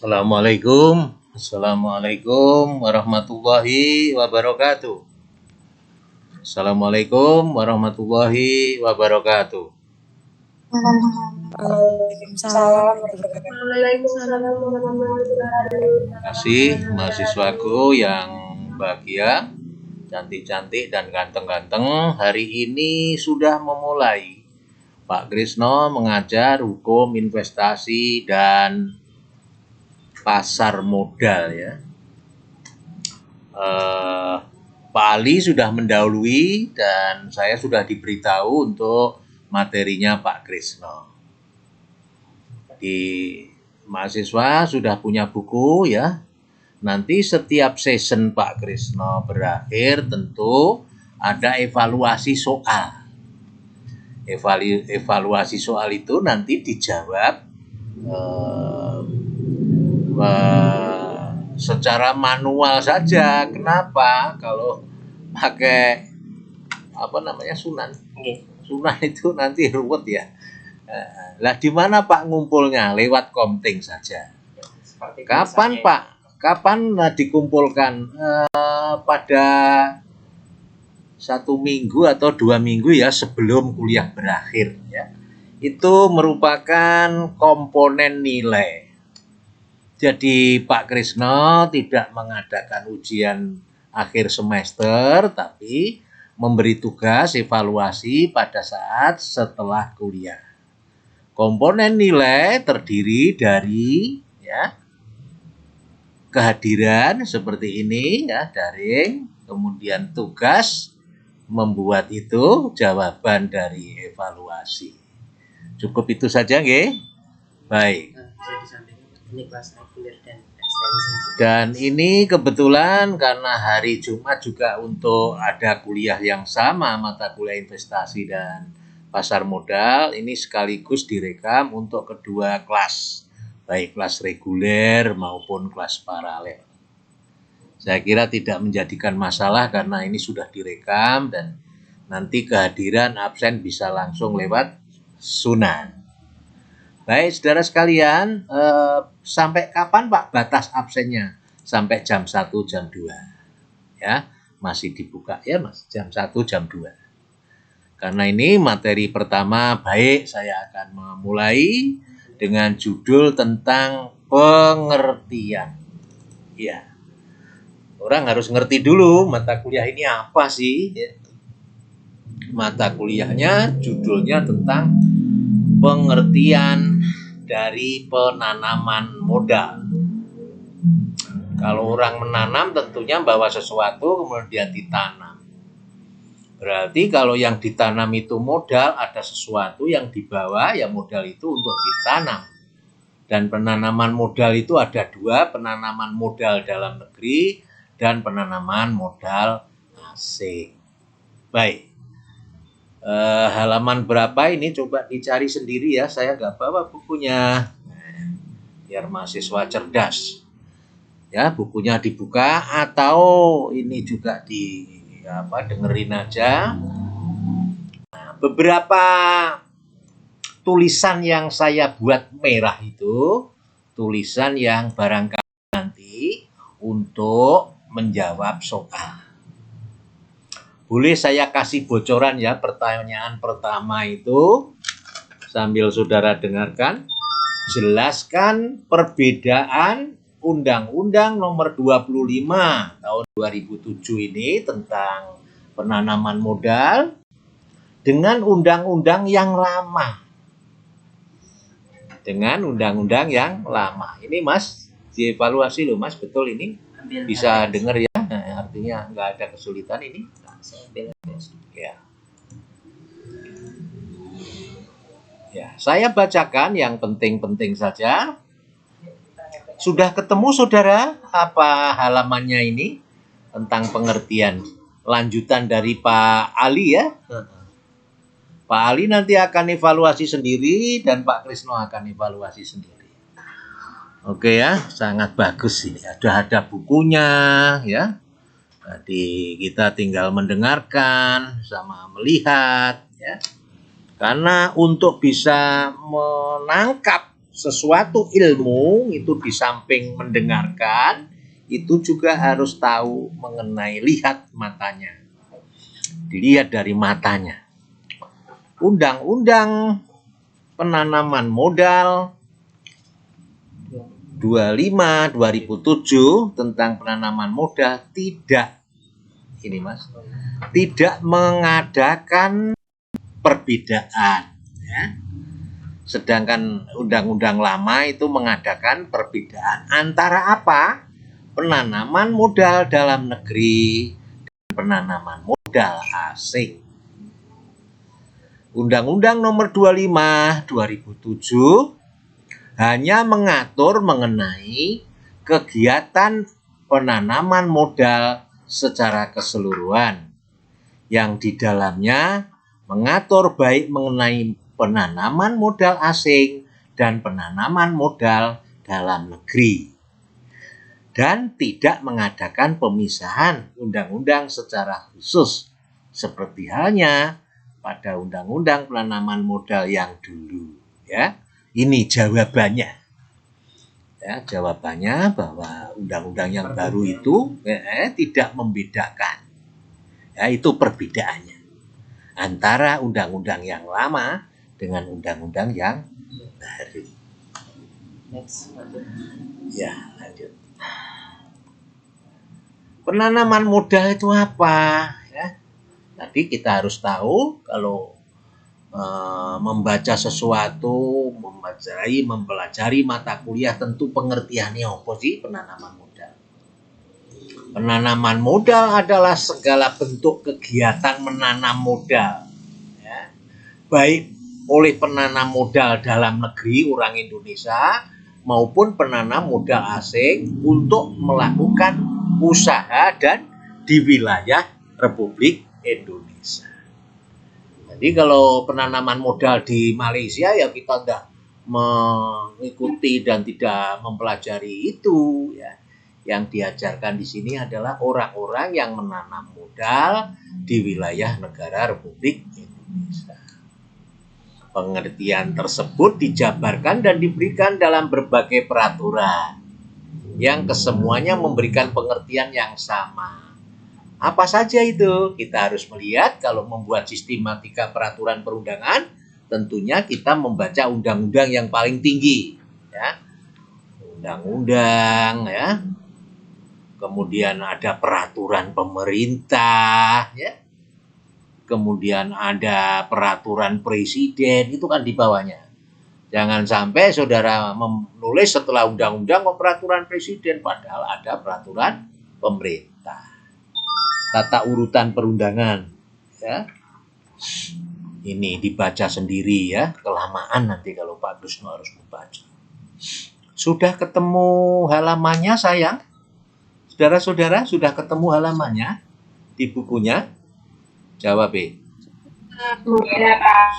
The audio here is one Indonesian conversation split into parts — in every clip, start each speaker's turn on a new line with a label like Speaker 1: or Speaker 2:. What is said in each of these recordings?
Speaker 1: Assalamualaikum. Assalamualaikum warahmatullahi wabarakatuh. Assalamualaikum warahmatullahi wabarakatuh.
Speaker 2: Waalaikumsalam.
Speaker 3: Waalaikumsalam warahmatullahi wabarakatuh.
Speaker 1: Terima kasih mahasiswaku yang bahagia, cantik-cantik dan ganteng-ganteng. Hari ini sudah memulai Pak Krisno mengajar hukum investasi dan pasar modal ya. Pak Ali sudah mendahului dan saya sudah diberitahu untuk materinya Pak Krisno. Di mahasiswa sudah punya buku ya. Nanti setiap session Pak Krisno berakhir tentu ada evaluasi soal. Evaluasi soal itu nanti dijawab secara manual saja. Kenapa? Kalau pakai sunan itu nanti ruwet ya. Lah di mana Pak ngumpulnya? Lewat Komting saja. Kapan Pak? Kapan dikumpulkan? Pada 1 minggu atau 2 minggu ya sebelum kuliah berakhir ya. Itu merupakan komponen nilai. Jadi Pak Krisno tidak mengadakan ujian akhir semester, tapi memberi tugas evaluasi pada saat setelah kuliah. Komponen nilai terdiri dari ya kehadiran seperti ini ya, daring, kemudian tugas membuat itu jawaban dari evaluasi. Cukup itu saja nggih? Baik.
Speaker 2: Ini kelas reguler dan ekstensi.
Speaker 1: Dan ini kebetulan karena hari Jumat juga untuk ada kuliah yang sama, mata kuliah investasi dan pasar modal, ini sekaligus direkam untuk kedua kelas, baik kelas reguler maupun kelas paralel. Saya kira tidak menjadikan masalah karena ini sudah direkam dan nanti kehadiran absen bisa langsung lewat sunan. Baik, saudara sekalian, sampai kapan Pak batas absennya? Sampai jam 1, jam 2. Ya, masih dibuka ya Mas, jam 1, jam 2. Karena ini materi pertama, baik saya akan memulai dengan judul tentang pengertian. Ya, orang harus ngerti dulu mata kuliah ini apa sih. Ya. Mata kuliahnya judulnya tentang pengertian dari penanaman modal. Kalau orang menanam tentunya bawa sesuatu kemudian ditanam. Berarti kalau yang ditanam itu modal, ada sesuatu yang dibawa ya modal itu untuk ditanam. Dan penanaman modal itu ada dua, penanaman modal dalam negeri dan penanaman modal asing. Baik. Halaman berapa ini coba dicari sendiri ya, saya nggak bawa bukunya biar mahasiswa cerdas ya. Bukunya dibuka atau ini juga dengerin aja. Nah, beberapa tulisan yang saya buat merah itu tulisan yang barangkali nanti untuk menjawab soal. Boleh saya kasih bocoran ya, pertanyaan pertama itu sambil saudara dengarkan. Jelaskan perbedaan Undang-Undang Nomor 25 tahun 2007 ini tentang penanaman modal dengan undang-undang yang lama. Dengan undang-undang yang lama. Ini Mas, dievaluasi loh Mas, betul ini? Bisa dengar ya? Nah, artinya nggak ada kesulitan ini. Ya. Ya, saya bacakan yang penting-penting saja. Sudah ketemu saudara apa halamannya ini tentang pengertian? Lanjutan dari Pak Ali ya. Pak Ali nanti akan evaluasi sendiri dan Pak Krisno akan evaluasi sendiri. Oke ya, sangat bagus ini. Ada bukunya ya. Jadi kita tinggal mendengarkan sama melihat ya. Karena untuk bisa menangkap sesuatu ilmu itu di samping mendengarkan, itu juga harus tahu mengenai lihat matanya. Dilihat dari matanya. Undang-undang penanaman modal 25 2007 tentang penanaman modal tidak mengadakan perbedaan, ya. Sedangkan undang-undang lama itu mengadakan perbedaan antara apa? Penanaman modal dalam negeri dan penanaman modal asing. Undang-Undang Nomor 25 2007 hanya mengatur mengenai kegiatan penanaman modal secara keseluruhan, yang di dalamnya mengatur baik mengenai penanaman modal asing dan penanaman modal dalam negeri, dan tidak mengadakan pemisahan undang-undang secara khusus seperti halnya pada undang-undang penanaman modal yang dulu, ya. Ini jawabannya. Ya, jawabannya bahwa undang-undang yang baru itu tidak membedakan. Ya, itu perbedaannya antara undang-undang yang lama dengan undang-undang yang baru.
Speaker 2: Next,
Speaker 1: Ya, lanjut. Penanaman modal itu apa? Ya, tadi kita harus tahu kalau membaca sesuatu, mempelajari mata kuliah, tentu pengertiannya apa sih penanaman modal? Penanaman modal adalah segala bentuk kegiatan menanam modal, ya, baik oleh penanam modal dalam negeri orang Indonesia maupun penanam modal asing untuk melakukan usaha dan di wilayah Republik Indonesia. Jadi kalau penanaman modal di Malaysia ya kita tidak mengikuti dan tidak mempelajari itu, ya. Yang diajarkan di sini adalah orang-orang yang menanam modal di wilayah negara Republik Indonesia. Pengertian tersebut dijabarkan dan diberikan dalam berbagai peraturan yang kesemuanya memberikan pengertian yang sama. Apa saja itu? Kita harus melihat kalau membuat sistematika peraturan perundangan, tentunya kita membaca undang-undang yang paling tinggi, ya. Undang-undang, ya. Kemudian ada peraturan pemerintah, ya. Kemudian ada peraturan presiden, itu kan di bawahnya. Jangan sampai saudara menulis setelah undang-undang peraturan presiden, padahal ada peraturan pemerintah. Tata urutan perundangan, ya. Ini dibaca sendiri, ya, kelamaan nanti kalau Pak Krusno harus membaca. Sudah ketemu halamannya, sayang? Saudara-saudara sudah ketemu halamannya di bukunya? Jawab,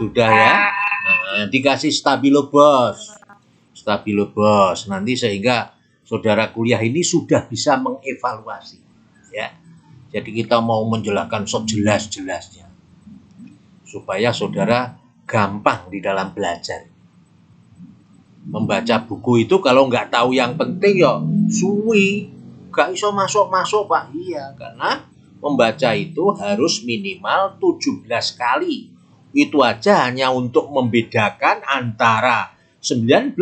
Speaker 1: sudah, ya. Nah, dikasih stabilo bos, nanti sehingga saudara kuliah ini sudah bisa mengevaluasi, ya. Jadi kita mau menjelaskan sejelas-jelasnya supaya saudara gampang di dalam belajar. Membaca buku itu kalau nggak tahu yang penting ya suwi, nggak iso masuk-masuk Pak. Iya, karena membaca itu harus minimal 17 kali. Itu aja hanya untuk membedakan antara 1945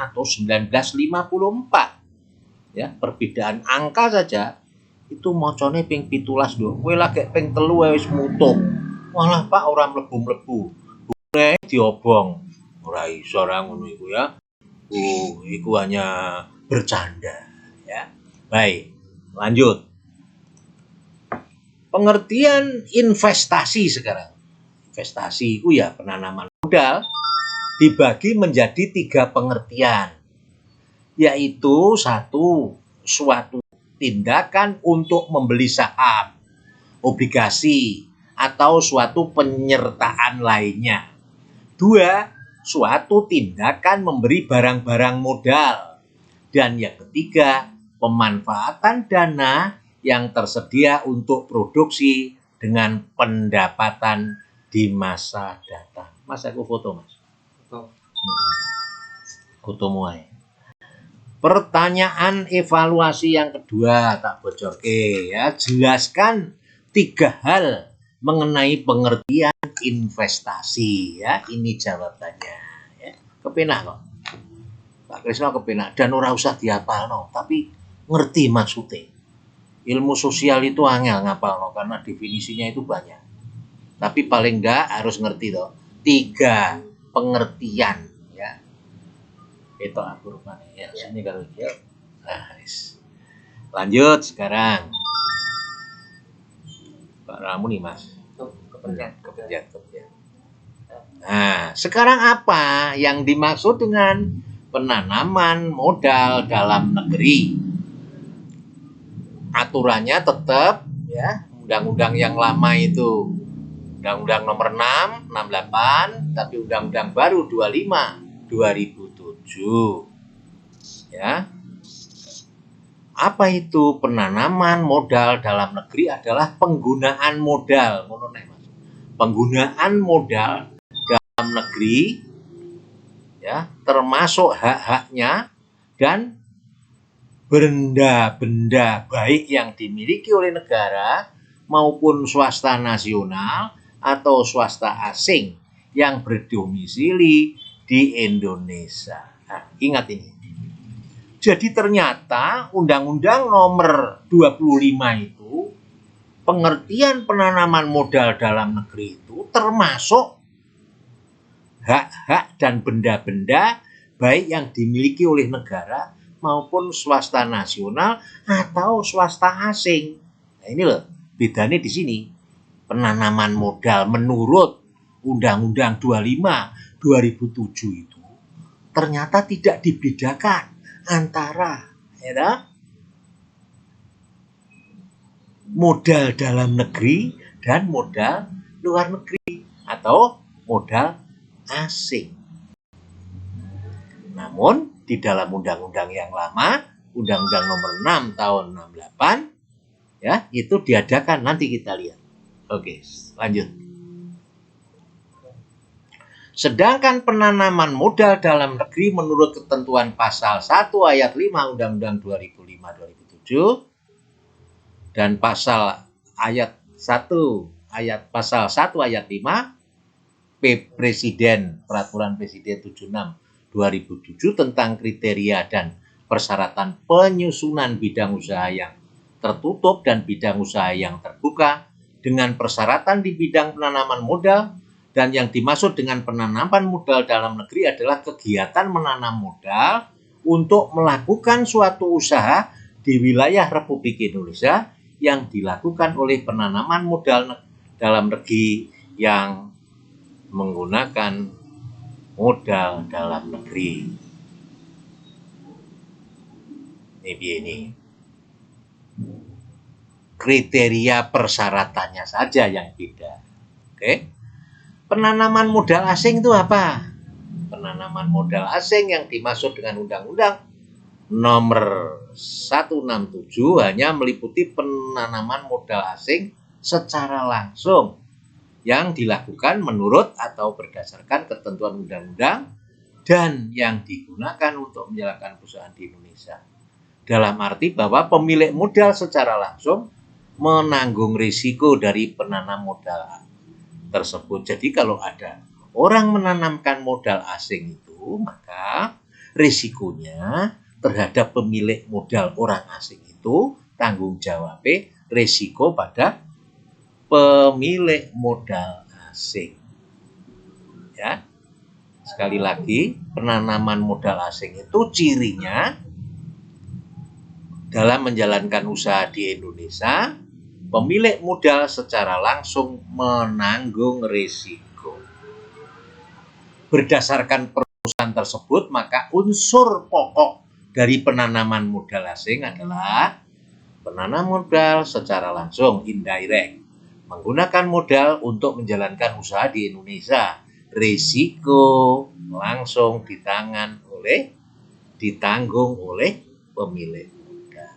Speaker 1: atau 1954. Ya, perbedaan angka saja. Itu mocone ping 17 lho. Kowe lagi ping 3 wis mutung. Walah Pak ora mlebu-mlebu. Bukune diobong. Ora iso ora ngono iku, ya. Iku hanya bercanda, ya. Baik, lanjut. Pengertian investasi sekarang. Investasi itu ya penanaman modal dibagi menjadi 3 pengertian. Yaitu satu, suatu tindakan untuk membeli saham, obligasi, atau suatu penyertaan lainnya. 2, suatu tindakan memberi barang-barang modal. Dan yang ketiga, pemanfaatan dana yang tersedia untuk produksi dengan pendapatan di masa datang. Mas, aku foto, Mas. Kutomuai. Pertanyaan evaluasi yang kedua tak bocorke ya, jelaskan 3 hal mengenai pengertian investasi ya. Ini jawabannya ya. Kepenak kok. Pak Krisna kepenak dan ora usah dihafalno, tapi ngerti maksudnya. Ilmu sosial itu angel ngapalno karena definisinya itu banyak. Tapi paling enggak harus ngerti toh. 3 pengertian ya. Itu aku rupanya ya. Sini kalau dia. Nah, lanjut sekarang. Pak Ramu nih Mas. Kepencet. Nah, sekarang apa yang dimaksud dengan penanaman modal dalam negeri? Aturannya tetap ya, undang-undang yang lama itu Undang-Undang nomor 6, 68, tapi undang-undang baru 25, 2007. Ya. Apa itu penanaman modal dalam negeri? Adalah penggunaan modal, penggunaan modal dalam negeri ya, termasuk hak-haknya dan benda-benda baik yang dimiliki oleh negara maupun swasta nasional atau swasta asing yang berdomisili di Indonesia. Nah, ingat ini. Jadi ternyata Undang-Undang nomor 25 itu pengertian penanaman modal dalam negeri itu termasuk hak-hak dan benda-benda baik yang dimiliki oleh negara maupun swasta nasional atau swasta asing. Nah, ini loh bedanya di sini. Penanaman modal menurut Undang-Undang 25 2007 itu ternyata tidak dibedakan antara ya, modal dalam negeri dan modal luar negeri atau modal asing. Namun di dalam undang-undang yang lama, Undang-Undang nomor 6 tahun 68 ya, itu diadakan, nanti kita lihat. Oke, lanjut. Sedangkan penanaman modal dalam negeri menurut ketentuan pasal 1 ayat 5 Undang-Undang 2005-2007 dan pasal ayat 1 pasal 1 ayat 5 Presiden Peraturan Presiden 76/2007 tentang kriteria dan persyaratan penyusunan bidang usaha yang tertutup dan bidang usaha yang terbuka dengan persyaratan di bidang penanaman modal, dan yang dimaksud dengan penanaman modal dalam negeri adalah kegiatan menanam modal untuk melakukan suatu usaha di wilayah Republik Indonesia yang dilakukan oleh penanaman modal dalam negeri yang menggunakan modal dalam negeri. Ini kriteria persyaratannya saja yang beda. Oke. Penanaman modal asing itu apa? Penanaman modal asing yang dimaksud dengan Undang-Undang nomor 167 hanya meliputi penanaman modal asing secara langsung yang dilakukan menurut atau berdasarkan ketentuan undang-undang dan yang digunakan untuk menjalankan perusahaan di Indonesia. Dalam arti bahwa pemilik modal secara langsung menanggung risiko dari penanam modal tersebut. Jadi kalau ada orang menanamkan modal asing itu, maka risikonya terhadap pemilik modal orang asing itu tanggung jawabnya risiko pada pemilik modal asing. Ya. Sekali lagi, penanaman modal asing itu cirinya dalam menjalankan usaha di Indonesia, pemilik modal secara langsung menanggung risiko. Berdasarkan perusahaan tersebut, maka unsur pokok dari penanaman modal asing adalah penanam modal secara langsung, indirect, menggunakan modal untuk menjalankan usaha di Indonesia. Risiko langsung ditanggung oleh pemilik modal.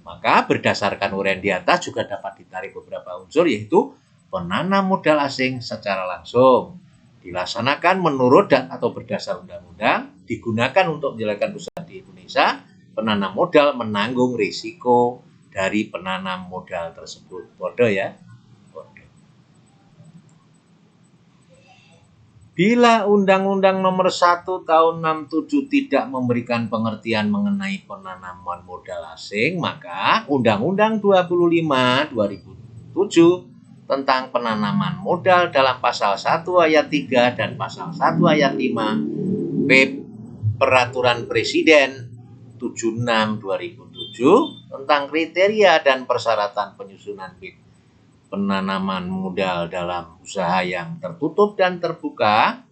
Speaker 1: Maka berdasarkan uraian di atas juga dapat ditarik beberapa unsur, yaitu penanam modal asing secara langsung dilaksanakan menurut dan atau berdasar undang-undang, digunakan untuk menjalankan usaha di Indonesia, penanam modal menanggung risiko dari penanam modal tersebut. Bodoh ya. Bodoh. Bila Undang-Undang Nomor 1 Tahun 67 tidak memberikan pengertian mengenai penanaman modal asing, maka Undang-Undang 25 2007 tentang penanaman modal dalam pasal 1 ayat 3 dan pasal 1 ayat 5 Peraturan Presiden 76 2007 tentang kriteria dan persyaratan penyusunan penanaman modal dalam usaha yang tertutup dan terbuka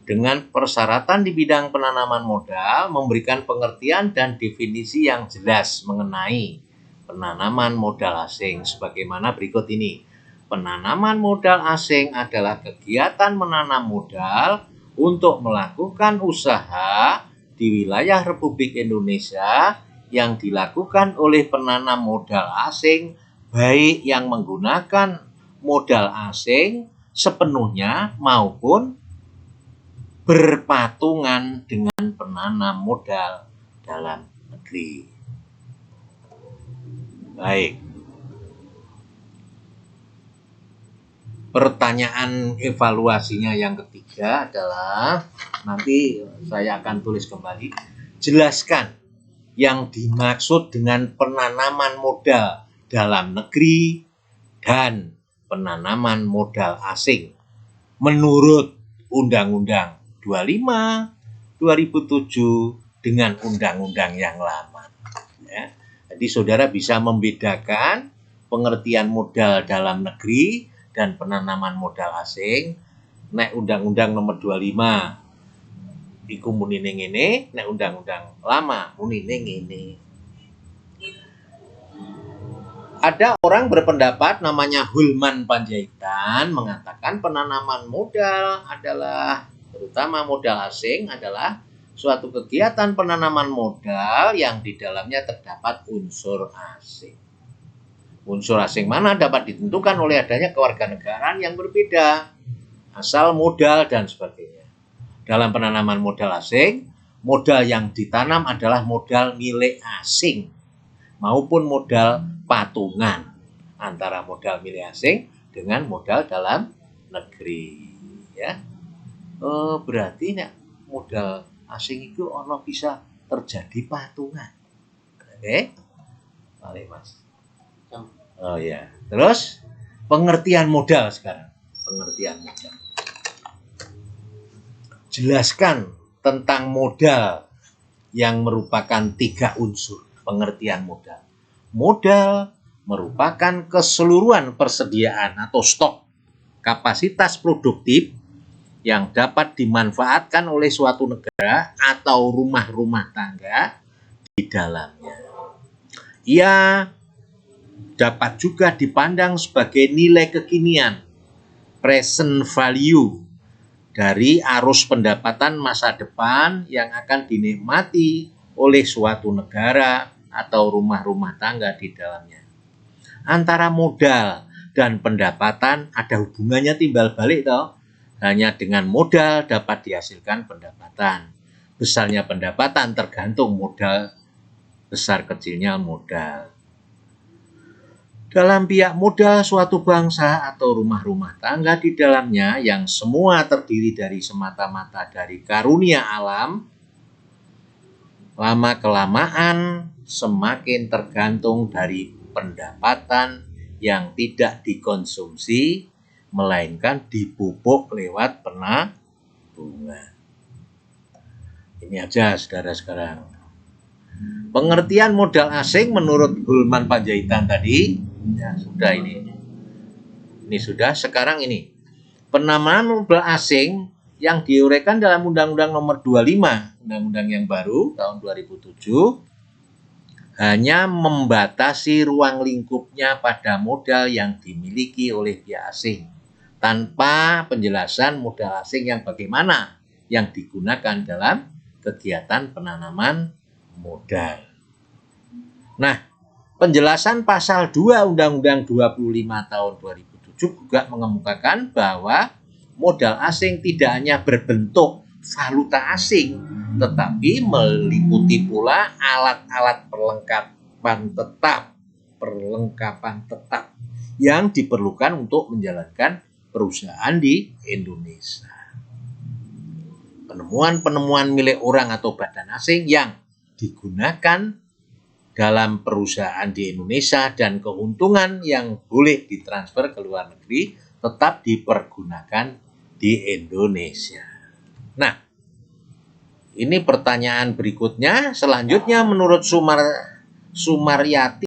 Speaker 1: dengan persyaratan di bidang penanaman modal memberikan pengertian dan definisi yang jelas mengenai penanaman modal asing sebagaimana berikut ini. Penanaman modal asing adalah kegiatan menanam modal untuk melakukan usaha di wilayah Republik Indonesia yang dilakukan oleh penanam modal asing baik yang menggunakan modal asing sepenuhnya maupun berpatungan dengan penanam modal dalam negeri. Baik. Pertanyaan evaluasinya yang ketiga adalah, nanti saya akan tulis kembali, jelaskan yang dimaksud dengan penanaman modal dalam negeri dan penanaman modal asing menurut Undang-Undang 25 2007 dengan undang-undang yang lama. Ya. Jadi saudara bisa membedakan pengertian modal dalam negeri dan penanaman modal asing. Nek Undang-Undang Nomor 25 iku munine ngene, nek undang-undang lama munine ngene. Ada orang berpendapat namanya Hulman Panjaitan mengatakan penanaman modal adalah, terutama modal asing, adalah suatu kegiatan penanaman modal yang di dalamnya terdapat unsur asing. Unsur asing mana dapat ditentukan oleh adanya kewarganegaraan yang berbeda, asal modal dan sebagainya. Dalam penanaman modal asing, modal yang ditanam adalah modal milik asing maupun modal patungan antara modal milik asing dengan modal dalam negeri. Ya, berarti nek modal asing itu ono bisa terjadi patungan. Oke, balik mas. Oh ya, terus pengertian modal sekarang. Pengertian modal. Jelaskan tentang modal yang merupakan 3 unsur. Pengertian modal. Modal merupakan keseluruhan persediaan atau stok kapasitas produktif yang dapat dimanfaatkan oleh suatu negara atau rumah-rumah tangga di dalamnya. Ia dapat juga dipandang sebagai nilai kekinian, present value, dari arus pendapatan masa depan yang akan dinikmati oleh suatu negara atau rumah-rumah tangga di dalamnya. Antara modal dan pendapatan ada hubungannya timbal balik toh. Hanya dengan modal dapat dihasilkan pendapatan. Besarnya pendapatan tergantung modal, besar kecilnya modal. Dalam pihak modal suatu bangsa atau rumah-rumah tangga di dalamnya yang semua terdiri dari semata-mata dari karunia alam, lama-kelamaan semakin tergantung dari pendapatan yang tidak dikonsumsi, melainkan dipupuk lewat penabungan. Ini aja saudara sekarang. Pengertian modal asing menurut Hulman Panjaitan tadi, ya sudah ini. Ini sudah, sekarang ini. Penanaman modal asing yang diuraikan dalam Undang-Undang Nomor 25, Undang-Undang yang baru tahun 2007, hanya membatasi ruang lingkupnya pada modal yang dimiliki oleh pihak asing, tanpa penjelasan modal asing yang bagaimana yang digunakan dalam kegiatan penanaman modal. Nah, penjelasan pasal 2 Undang-Undang 25 tahun 2007 juga mengemukakan bahwa modal asing tidak hanya berbentuk valuta asing, tetapi meliputi pula alat-alat perlengkapan tetap yang diperlukan untuk menjalankan perusahaan di Indonesia. Penemuan-penemuan milik orang atau badan asing yang digunakan dalam perusahaan di Indonesia dan keuntungan yang boleh ditransfer ke luar negeri tetap dipergunakan di Indonesia. Nah, ini pertanyaan berikutnya. Selanjutnya menurut Sumaryati